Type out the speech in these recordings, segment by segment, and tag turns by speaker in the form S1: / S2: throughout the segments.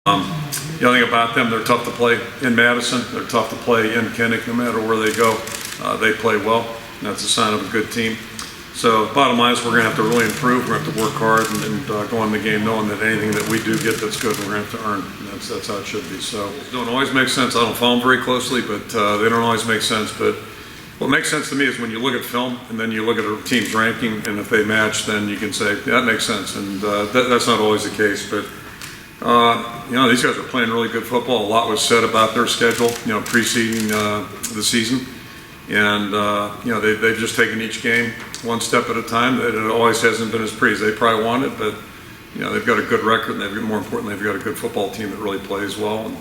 S1: The other thing about them, they're tough to play in Madison. They're tough to play in Kinnick. No matter where they go, they play well. And that's a sign of a good team. So bottom line is we're going to have to really improve. We're going to have to work hard and go in the game knowing that anything that we do get that's good, we're going to have to earn. And that's how it should be. So it don't always make sense. I don't follow them very closely, but they don't always make sense. But what makes sense to me is when you look at film and then you look at a team's ranking, and if they match, then you can say, yeah, that makes sense. And that's not always the case. But these guys are playing really good football. A lot was said about their schedule, preceding the season. And, they've just taken each game one step at a time. It always hasn't been as pretty as they probably wanted, but, they've got a good record, and more importantly, they've got a good football team that really plays well. And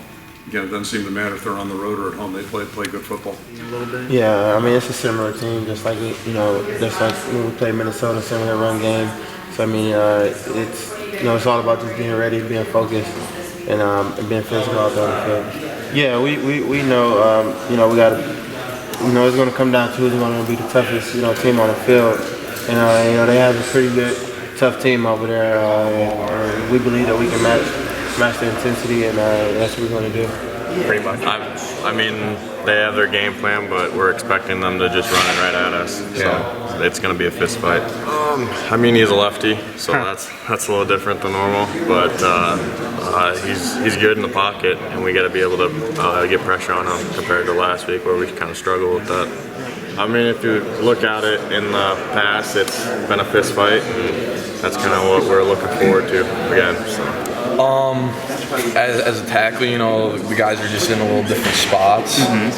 S1: again, it doesn't seem to matter if they're on the road or at home. They play good football.
S2: A little bit.
S3: Yeah, I mean, it's a similar team, just like, just like when we played Minnesota, similar run game. So, I mean, it's all about just being ready, being focused, and being physical out there on the field. Yeah, we know, we got to, it's going to come down to who's going to be the toughest, team on the field. And, they have a pretty good, tough team over there. And we believe that we can match the intensity, and that's what we're going to do.
S2: Pretty much.
S4: I mean, they have their game plan, but we're expecting them to just run it right at us. So it's going to be a fist fight. I mean, he's a lefty, so that's a little different than normal. But he's good in the pocket, and we got to be able to get pressure on him compared to last week where we kind of struggled with that. I mean, if you look at it in the past, it's been a fist fight, and that's kind of what we're looking forward to again. So.
S5: As a tackle, the guys are just in a little different spots. And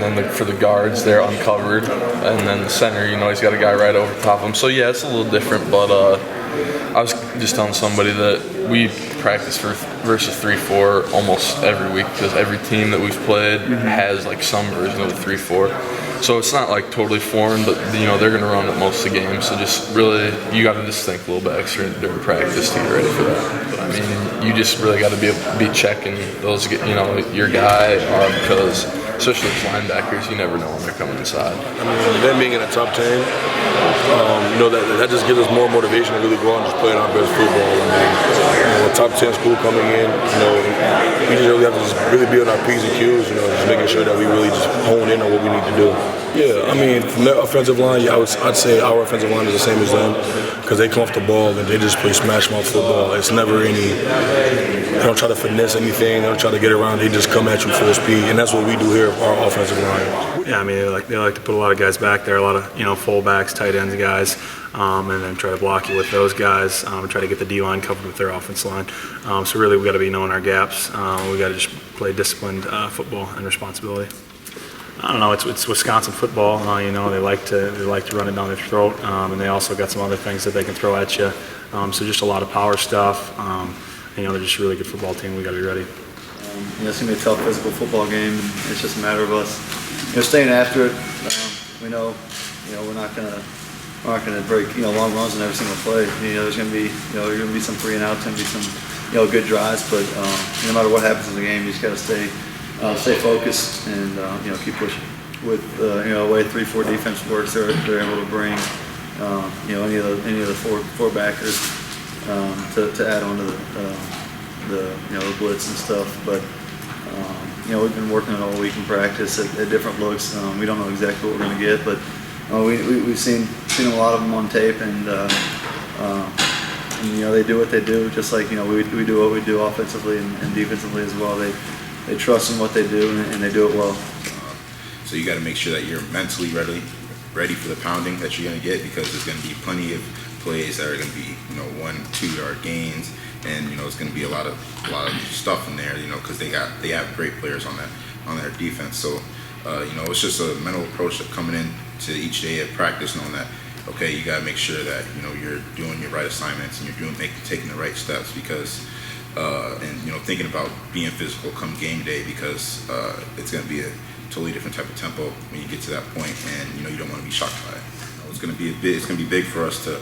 S5: then for the guards, they're uncovered, and then the center, he's got a guy right over top of him. So yeah, it's a little different. But I was just telling somebody that we practice versus 3-4 almost every week because every team that we've played has like some version of the 3-4. So it's not like totally foreign, but they're going to run it most of the game. So just really, you got to just think a little bit extra during practice to get ready for that. But I mean, you just really got to be checking those, your guy, because especially with linebackers, you never know when they're coming inside.
S6: I mean, them being in a top 10, that just gives us more motivation to really go out and just play our best football. I mean, a top 10 school coming in, we just really have to just really be on our P's and Q's, just making sure that we really just hone in on what we need to do. Yeah, I mean, from their offensive line, I'd say our offensive line is the same as them because they come off the ball and they just play smash mouth football. It's never they don't try to finesse anything, they don't try to get around, they just come at you full speed, and that's what we do here, our offensive line.
S2: Yeah, I mean, they like to put a lot of guys back there, a lot of fullbacks, tight ends guys, and then try to block you with those guys, and try to get the D-line covered with their offensive line. So really, we got to be knowing our gaps. We got to just play disciplined football and responsibility. I don't know. It's Wisconsin football. They like to run it down their throat, and they also got some other things that they can throw at you. So just a lot of power stuff. They're just a really good football team. We got to be ready.
S7: It's gonna be a tough physical football game. And it's just a matter of us, staying after it. We know, we're not gonna break, long runs in every single play. There's gonna be, there's gonna be some 3 and outs, gonna be some, good drives. But no matter what happens in the game, you just gotta stay focused and keep pushing. With the way 3-4 defense works, they're able to bring any of the four backers to add on to the blitz and stuff. But we've been working it all week in practice at different looks. We don't know exactly what we're going to get, but we've seen a lot of them on tape, and they do what they do, just like we do what we do offensively and defensively as well. They trust in what they do, and they do it well.
S8: So you got to make sure that you're mentally ready for the pounding that you're going to get, because there's going to be plenty of plays that are going to be 1-2 yard gains, and it's going to be a lot of stuff in there, because they have great players on their defense. So it's just a mental approach to coming in to each day of practice, knowing that okay, you got to make sure that you're doing your right assignments and you're taking the right steps, because and thinking about being physical come game day, because it's going to be a totally different type of tempo when you get to that point, and you don't want to be shocked by it. It's going to be big for us to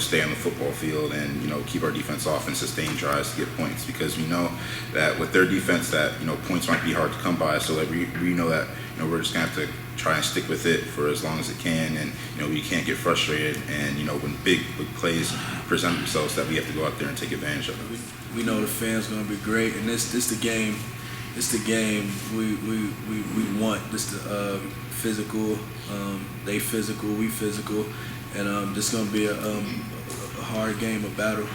S8: stay on the football field and keep our defense off and sustain drives to get points, because we know that with their defense that points might be hard to come by. So that we know that we're just going to have to try and stick with it for as long as it can, and we can't get frustrated, and when big plays present themselves, that we have to go out there and take advantage of it.
S9: we know the fans gonna be great, and this the game. It's the game we want. This the physical. They physical, we physical, and this gonna be a hard game, a battle,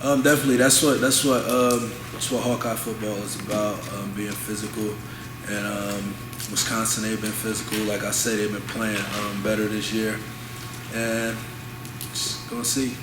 S9: and definitely that's what Hawkeye football is about. Being physical, and Wisconsin, they've been physical. Like I said, they've been playing better this year, and just gonna see.